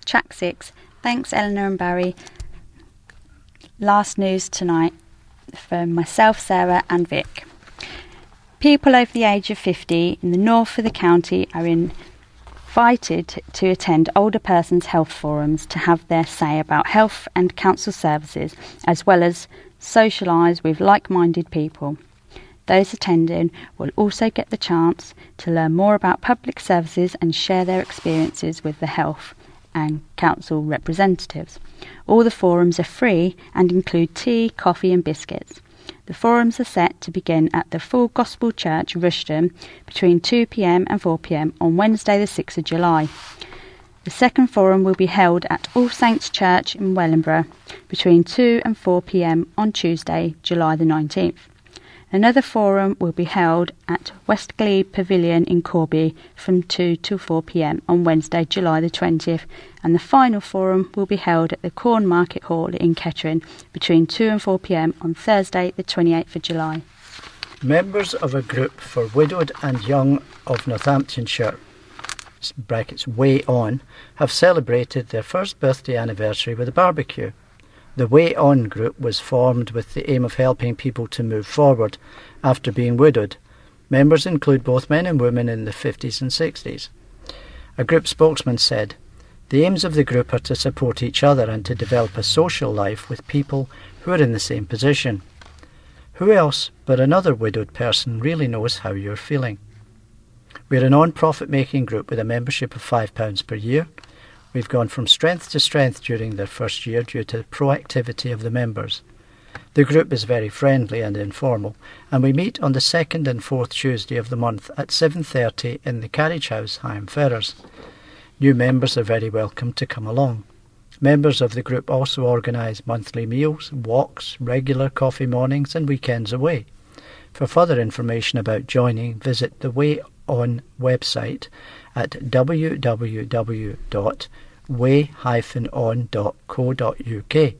Track 6. Thanks, Eleanor and Barry. Last news tonight from myself, Sarah and Vic. People over the age of 50 in the north of the county are invited to attend older persons' health forums to have their say about health and council services, as well as socialise with like-minded people. Those attending will also get the chance to learn more about public services and share their experiences with the health and council representatives. All the forums are free and include tea, coffee and biscuits. The forums are set to begin at the Full Gospel Church, Rushden, between 2 p.m. and 4 p.m. on Wednesday the 6th of July. The second forum will be held at All Saints Church in Wellingborough between 2 and 4 p.m. on Tuesday, July the 19th. Another forum will be held at West Glebe Pavilion in Corby from 2 to 4 p.m. on Wednesday, July the 20th, and the final forum will be held at the Corn Market Hall in Kettering between 2 and 4 p.m. on Thursday the 28th of July. Members of a group for widowed and young of Northamptonshire, brackets Way On, have celebrated their first birthday anniversary with a barbecue. The Way On group was formed with the aim of helping people to move forward after being widowed. Members include both men and women in the 50s and 60s. A group spokesman said, "The aims of the group are to support each other and to develop a social life with people who are in the same position. Who else but another widowed person really knows how you're feeling? We're a non-profit making group with a membership of £5 per year. We've gone from strength to strength during their first year due to the proactivity of the members. The group is very friendly and informal, and we meet on the second and fourth Tuesday of the month at 7:30 in the Carriage House, Higham Ferrers. New members are very welcome to come along. Members of the group also organise monthly meals, walks, regular coffee mornings and weekends away. For further information about joining, visit the Way On website at www.way-on.co.uk.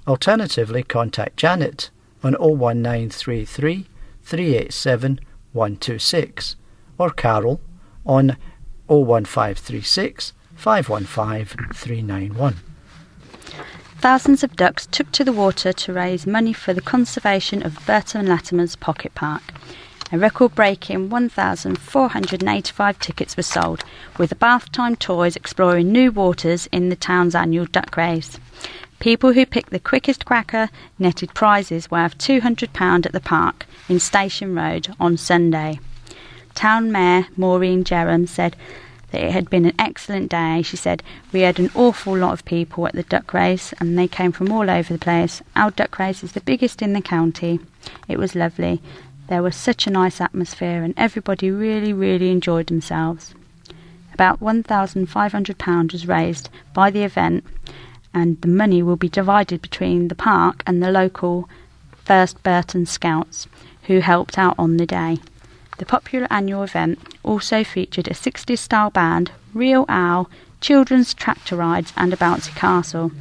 Alternatively, contact Janet on 01933 387 126 or Carol on 01536 515 391. Thousands of ducks took to the water to raise money for the conservation of Burton Latimer's Pocket Park. A record-breaking 1,485 tickets were sold, with the bath time toys exploring new waters in the town's annual duck race. People who picked the quickest quacker netted prizes worth £200 at the park in Station Road on Sunday. Town Mayor Maureen Jerram said that it had been an excellent day. She said, "We had an awful lot of people at the duck race and they came from all over the place. Our duck race is the biggest in the county. It was lovely. There was such a nice atmosphere and everybody really enjoyed themselves." About £1,500 was raised by the event, and the money will be divided between the park and the local First Burton Scouts, who helped out on the day. The popular annual event also featured a 60s-style band, Real Owl, children's tractor rides and a bouncy castle.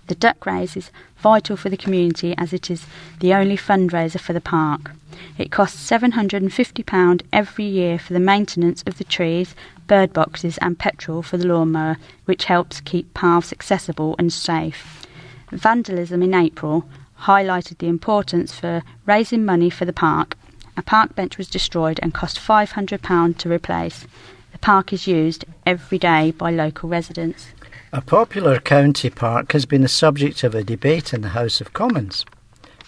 The duck race is vital for the community as it is the only fundraiser for the park. It costs £750 every year for the maintenance of the trees, bird boxes and petrol for the lawnmower, which helps keep paths accessible and safe. Vandalism in April highlighted the importance for raising money for the park. A park bench was destroyed and cost £500 to replace. The park is used every day by local residents. A popular county park has been the subject of a debate in the House of Commons.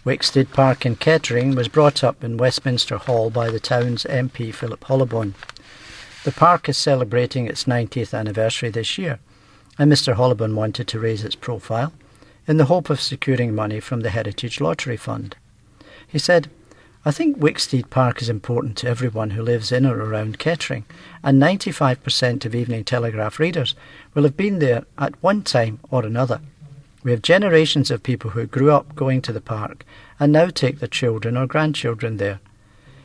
Wicksteed Park in Kettering was brought up in Westminster Hall by the town's MP Philip Hollobone. The park is celebrating its 90th anniversary this year, and Mr Hollobone wanted to raise its profile in the hope of securing money from the Heritage Lottery Fund. He said, "I think Wicksteed Park is important to everyone who lives in or around Kettering, and 95% of Evening Telegraph readers will have been there at one time or another. We have generations of people who grew up going to the park and now take their children or grandchildren there.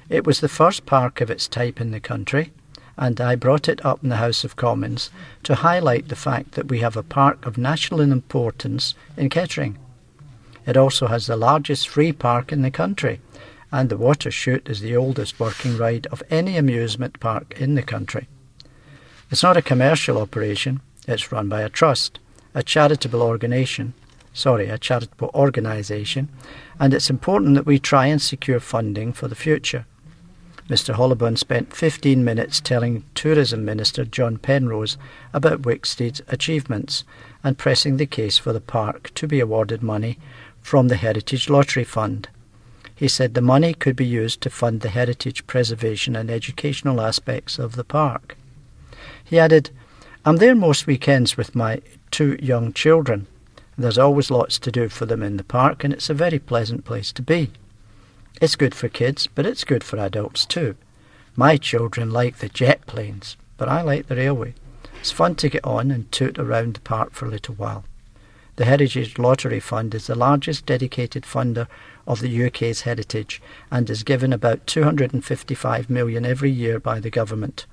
It was the first park of its type in the country, and I brought it up in the House of Commons to highlight the fact that we have a park of national importance in Kettering. It also has the largest free park in the country, and the water chute is the oldest working ride of any amusement park in the country. It's not a commercial operation. It's run by a trust, a charitable organisation, and it's important that we try and secure funding for the future. Mr Hollobone spent 15 minutes telling Tourism Minister John Penrose about Wicksteed's achievements and pressing the case for the park to be awarded money from the Heritage Lottery Fund. He said the money could be used to fund the heritage preservation and educational aspects of the park. He added, "I'm there most weekends with my 2 young children. There's always lots to do for them in the park, and it's a very pleasant place to be. It's good for kids, but it's good for adults too. My children like the jet planes, but I like the railway. It's fun to get on and toot around the park for a little while." The Heritage Lottery Fund is the largest dedicated funder of the UK's heritage and is given about £255 million every year by the government.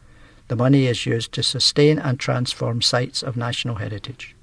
The money is used to sustain and transform sites of national heritage.